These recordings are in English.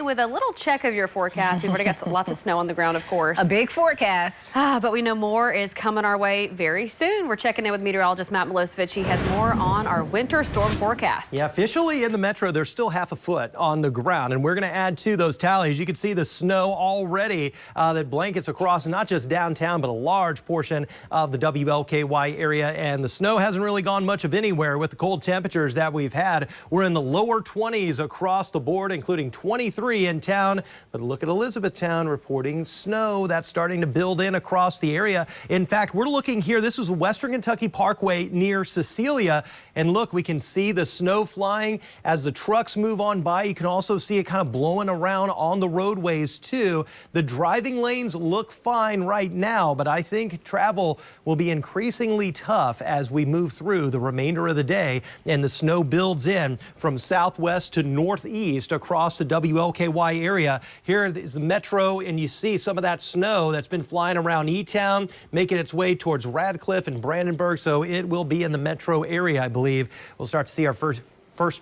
with a little check of your forecast. We've already got lots of snow on the ground, of course. A big forecast. But we know more is coming our way very soon. We're checking in with meteorologist Matt Milosevic. He has more on our winter storm forecast. Yeah, officially in the metro, there's still half a foot on the ground, and we're going to add to those tallies. You can see the snow already that blankets across not just downtown, but a large portion of the WLKY area, and the snow hasn't really gone much of anywhere with the cold temperatures that we've had. We're in the lower 20s across the board, including 23 in town. But look at Elizabethtown reporting snow that's starting to build in across the area. In fact, we're looking here. This is Western Kentucky Parkway near Cecilia. And look, we can see the snow flying as the trucks move on by. You can also see it kind of blowing around on the roadways too. The driving lanes look fine right now, but I think travel will be increasingly tough as we move through the remainder of the day and the snow builds in from southwest to northeast across the WLKY area. Here is the metro, and you see some of that snow that's been flying around E-Town, making its way towards Radcliffe and Brandenburg, so it will be in the metro area, I believe. We'll start to see our first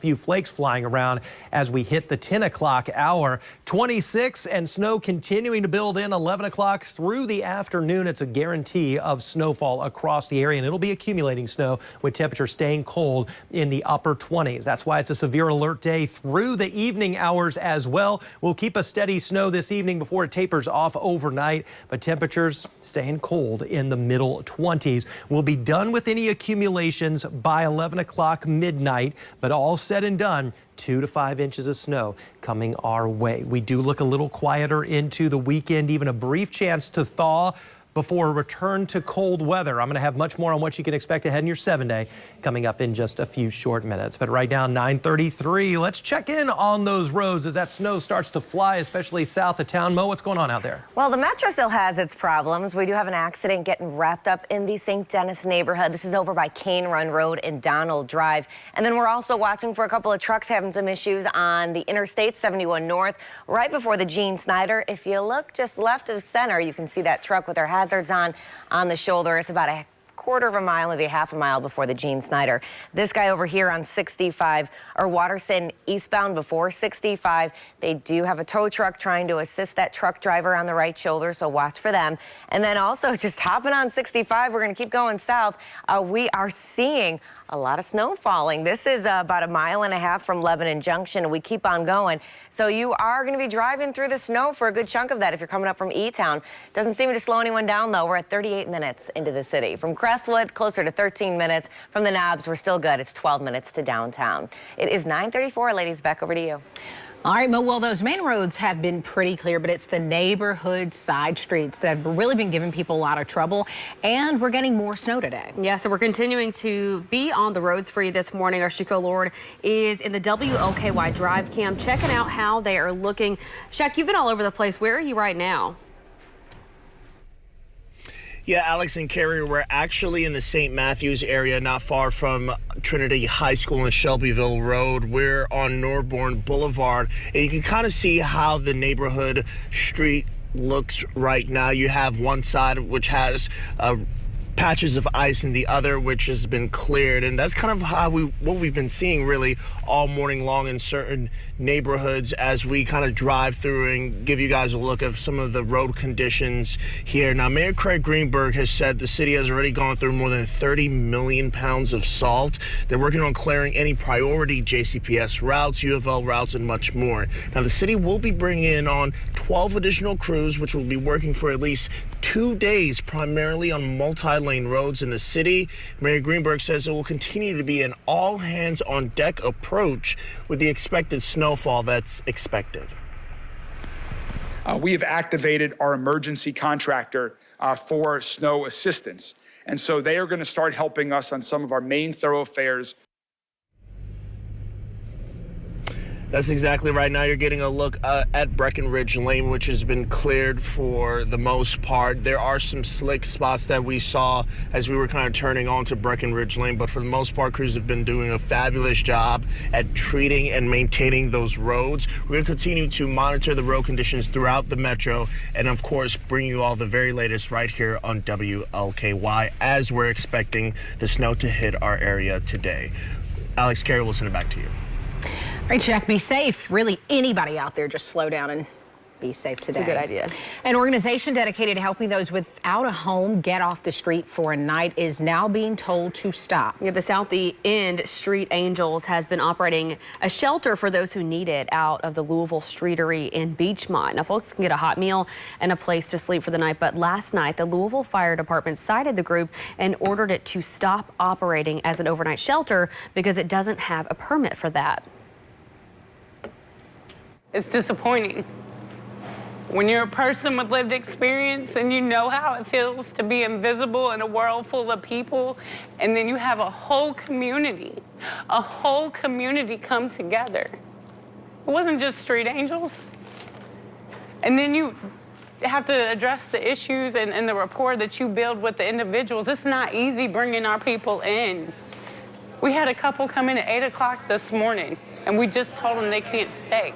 few flakes flying around as we hit the 10 o'clock hour. 26 and snow continuing to build in 11 o'clock through the afternoon. It's a guarantee of snowfall across the area, and it'll be accumulating snow with temperatures staying cold in the upper 20s. That's why it's a severe alert day through the evening hours as well. We'll keep a steady snow this evening before it tapers off overnight, but temperatures staying cold in the middle 20s. We'll be done with any accumulations by 11 o'clock midnight, but all said and done, 2 to 5 inches of snow coming our way. We do look a little quieter into the weekend, even a brief chance to thaw before a return to cold weather. I'm going to have much more on what you can expect ahead in your 7-day coming up in just a few short minutes. But right now, 9:33. Let's check in on those roads as that snow starts to fly, especially south of town. Mo, what's going on out there? Well, the metro still has its problems. We do have an accident getting wrapped up in the St. Denis neighborhood. This is over by Cane Run Road and Donald Drive. And then we're also watching for a couple of trucks having some issues on the Interstate 71 North, right before the Gene Snyder. If you look just left of center, you can see that truck with their hazards on the shoulder. It's about a quarter of a mile, maybe a half a mile before the Gene Snyder. This guy over here on 65, or Waterson eastbound before 65, they do have a tow truck trying to assist that truck driver on the right shoulder, so watch for them. And then also just hopping on 65, we're going to keep going south. We are seeing a lot of snow falling. This is about a mile and a half from Lebanon Junction, and we keep on going. So you are going to be driving through the snow for a good chunk of that if you're coming up from E-Town. Doesn't seem to slow anyone down, though. We're at 38 minutes into the city. From Crestwood, closer to 13 minutes. From the Knobs, we're still good. It's 12 minutes to downtown. It is 9:34. Ladies, back over to you. All right, Mo, well, those main roads have been pretty clear, but it's the neighborhood side streets that have really been giving people a lot of trouble, and we're getting more snow today. Yeah, so we're continuing to be on the roads for you this morning. Our Shiko Lord is in the WLKY Drive Cam, checking out how they are looking. Shaq, you've been all over the place. Where are you right now? Yeah, Alex and Carrie, we're actually in the St. Matthews area, not far from Trinity High School and Shelbyville Road. We're on Norborn Boulevard, and you can kind of see how the neighborhood street looks right now. You have one side which has patches of ice and the other which has been cleared, and that's kind of how what we've been seeing really all morning long in certain neighborhoods as we kind of drive through and give you guys a look of some of the road conditions here. Now, Mayor Craig Greenberg has said the city has already gone through more than 30 million pounds of salt. They're working on clearing any priority JCPS routes, U of L routes, and much more. Now, the city will be bringing in on 12 additional crews, which will be working for at least 2 days, primarily on multi-lane roads in the city. Mayor Greenberg says it will continue to be an all-hands-on-deck approach with the expected snowfall that's expected. We have activated our emergency contractor for snow assistance. And so they are going to start helping us on some of our main thoroughfares. That's exactly right. Now you're getting a look at Breckenridge Lane, which has been cleared for the most part. There are some slick spots that we saw as we were kind of turning on to Breckenridge Lane, but for the most part, crews have been doing a fabulous job at treating and maintaining those roads. We're going to continue to monitor the road conditions throughout the metro and, of course, bring you all the very latest right here on WLKY as we're expecting the snow to hit our area today. Alex, Carrie, we'll send it back to you. All right, Jack, be safe. Really, anybody out there, just slow down and be safe today. It's a good idea. An organization dedicated to helping those without a home get off the street for a night is now being told to stop. Yeah, the South End Street Angels has been operating a shelter for those who need it out of the Louisville Streetery in Beachmont. Now, folks can get a hot meal and a place to sleep for the night, but last night the Louisville Fire Department cited the group and ordered it to stop operating as an overnight shelter because it doesn't have a permit for that. It's disappointing. When you're a person with lived experience and you know how it feels to be invisible in a world full of people, and then you have a whole community come together. It wasn't just Street Angels. And then you have to address the issues and the rapport that you build with the individuals. It's not easy bringing our people in. We had a couple come in at 8 o'clock this morning, and we just told them they can't stay.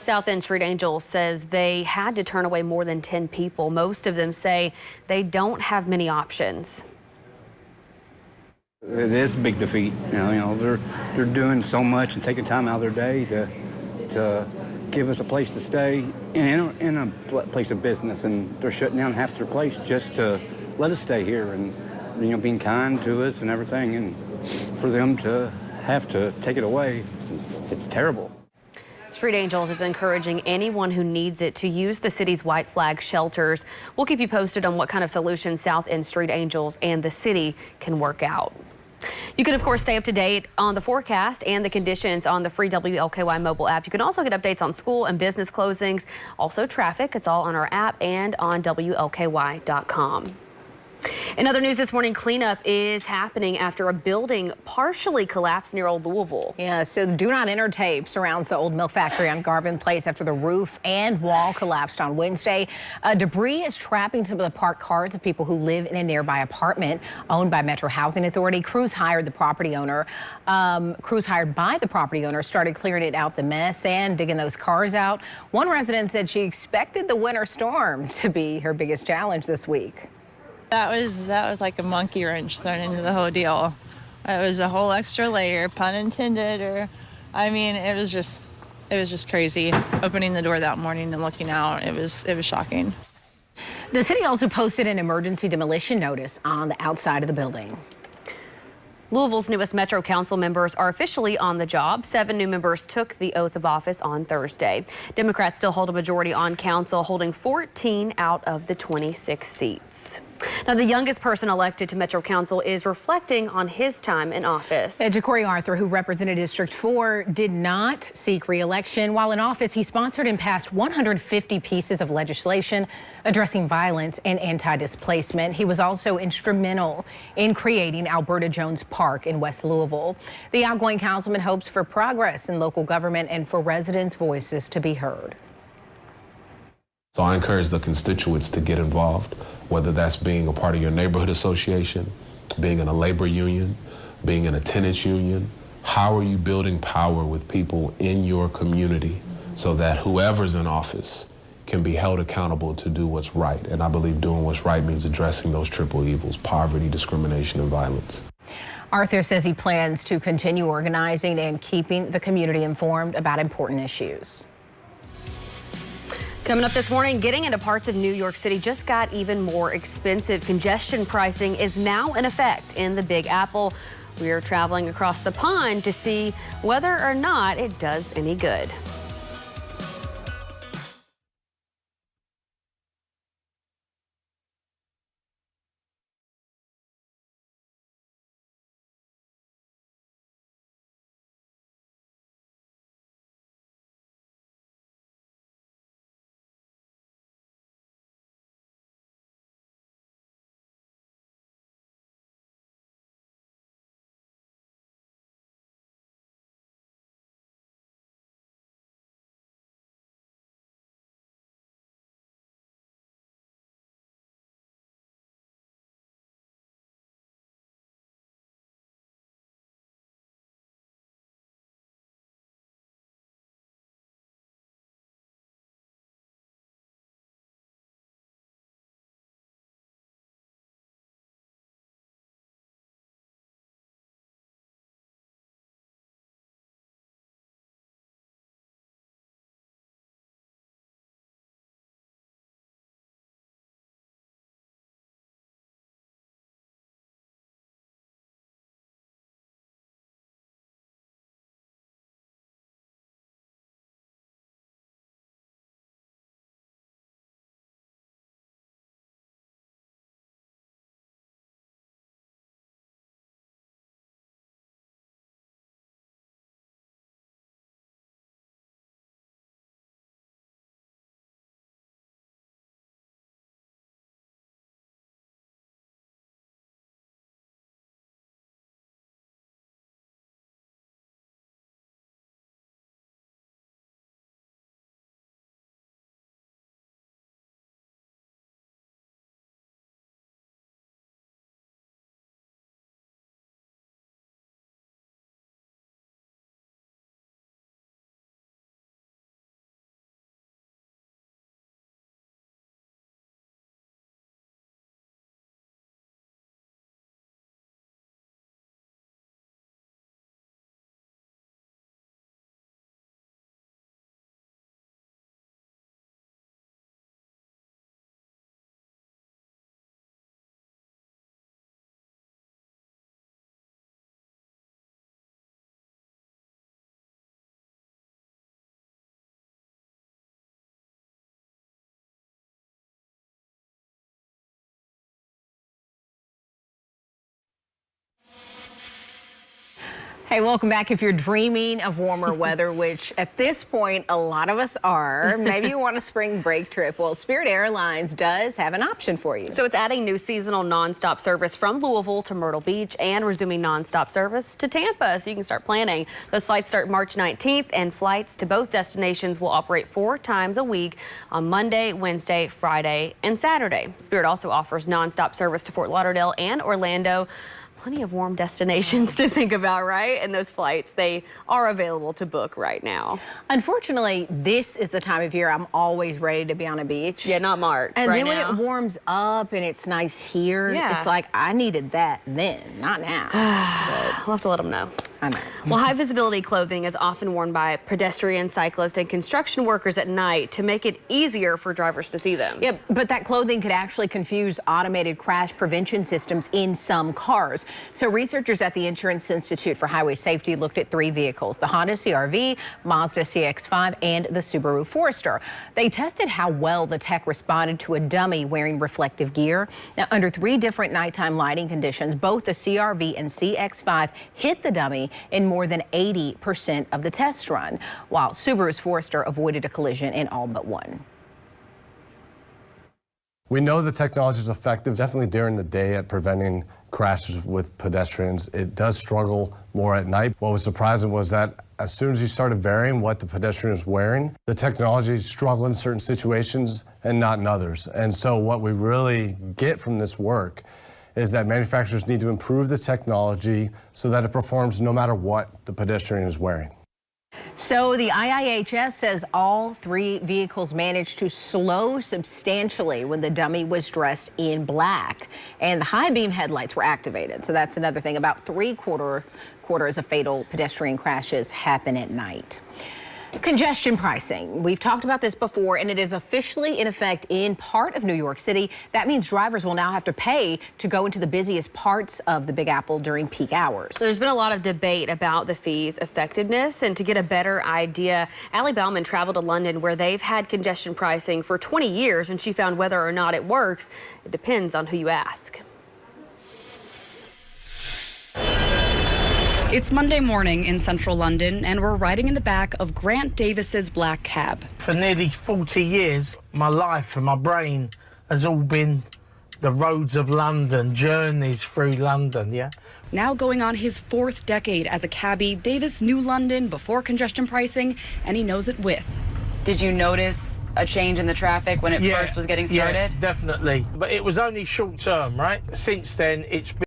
South End Street Angels says they had to turn away more than 10 people. Most of them say they don't have many options. It is a big defeat. You know, they're doing so much and taking time out of their day to give us a place to stay in a place of business, and they're shutting down half their place just to let us stay here and, you know, being kind to us and everything, and for them to have to take it away, it's terrible. Street Angels is encouraging anyone who needs it to use the city's white flag shelters. We'll keep you posted on what kind of solutions South End Street Angels and the city can work out. You can, of course, stay up to date on the forecast and the conditions on the free WLKY mobile app. You can also get updates on school and business closings, also traffic. It's all on our app and on WLKY.com. In other news this morning, cleanup is happening after a building partially collapsed near Old Louisville. Yeah, so the do not enter tape surrounds the old milk factory on Garvin Place after the roof and wall collapsed on Wednesday. Debris is trapping some of the parked cars of people who live in a nearby apartment owned by Metro Housing Authority. Crews hired by the property owner started clearing it out the mess and digging those cars out. One resident said she expected the winter storm to be her biggest challenge this week. That was like a monkey wrench thrown into the whole deal. It was a whole extra layer, pun intended, it was just crazy. Opening the door that morning and looking out, it was shocking. The city also posted an emergency demolition notice on the outside of the building. Louisville's newest Metro Council members are officially on the job. 7 new members took the oath of office on Thursday. Democrats still hold a majority on council, holding 14 out of the 26 seats. Now, the youngest person elected to Metro Council is reflecting on his time in office. Jacory Arthur, who represented District 4, did not seek re-election. While in office, he sponsored and passed 150 pieces of legislation addressing violence and anti-displacement. He was also instrumental in creating Alberta Jones Park in West Louisville. The outgoing councilman hopes for progress in local government and for residents' voices to be heard. So I encourage the constituents to get involved, whether that's being a part of your neighborhood association, being in a labor union, being in a tenants union. How are you building power with people in your community so that whoever's in office can be held accountable to do what's right? And I believe doing what's right means addressing those triple evils: poverty, discrimination, and violence. Arthur says he plans to continue organizing and keeping the community informed about important issues. Coming up this morning, getting into parts of New York City just got even more expensive. Congestion pricing is now in effect in the Big Apple. We are traveling across the pond to see whether or not it does any good. Hey, welcome back. If you're dreaming of warmer weather, which at this point a lot of us are, maybe you want a spring break trip. Well, Spirit Airlines does have an option for you. So it's adding new seasonal nonstop service from Louisville to Myrtle Beach and resuming nonstop service to Tampa, so you can start planning. Those flights start March 19th, and flights to both destinations will operate 4 times a week on Monday, Wednesday, Friday, and Saturday. Spirit also offers nonstop service to Fort Lauderdale and Orlando. Plenty of warm destinations to think about, right? And those flights, they are available to book right now. Unfortunately, this is the time of year I'm always ready to be on a beach. Yeah, not March. And right then when now. it warms up and it's nice here, Yeah. it's like I needed that then, not now. We'll have to let them know. I know. Well, high visibility clothing is often worn by pedestrians, cyclists, and construction workers at night to make it easier for drivers to see them. Yeah, but that clothing could actually confuse automated crash prevention systems in some cars. So researchers at the Insurance Institute for Highway Safety looked at 3 vehicles, the Honda CR-V, Mazda CX-5, and the Subaru Forester. They tested how well the tech responded to a dummy wearing reflective gear. Now, under 3 different nighttime lighting conditions, both the CR-V and CX-5 hit the dummy in more than 80% of the test run, while Subaru's Forester avoided a collision in all but 1. We know the technology is effective definitely during the day at preventing crashes with pedestrians. It does struggle more at night. What was surprising was that as soon as you started varying what the pedestrian is wearing, the technology struggled in certain situations and not in others. And so what we really get from this work is that manufacturers need to improve the technology so that it performs no matter what the pedestrian is wearing. So the IIHS says all 3 vehicles managed to slow substantially when the dummy was dressed in black and the high beam headlights were activated. So that's another thing. About 3/4 of fatal pedestrian crashes happen at night. Congestion pricing. We've talked about this before, and it is officially in effect in part of New York City. That means drivers will now have to pay to go into the busiest parts of the Big Apple during peak hours. There's been a lot of debate about the fee's effectiveness, and to get a better idea, Allie Bauman traveled to London where they've had congestion pricing for 20 years, and she found whether or not it works, it depends on who you ask. It's Monday morning in central London, and we're riding in the back of Grant Davis's black cab. For nearly 40 years, my life and my brain has all been the roads of London, journeys through London, yeah? Now going on his 4th decade as a cabbie, Davis knew London before congestion pricing, and he knows it with. Did you notice a change in the traffic when it first was getting started? Yeah, definitely. But it was only short term, right? Since then, it's been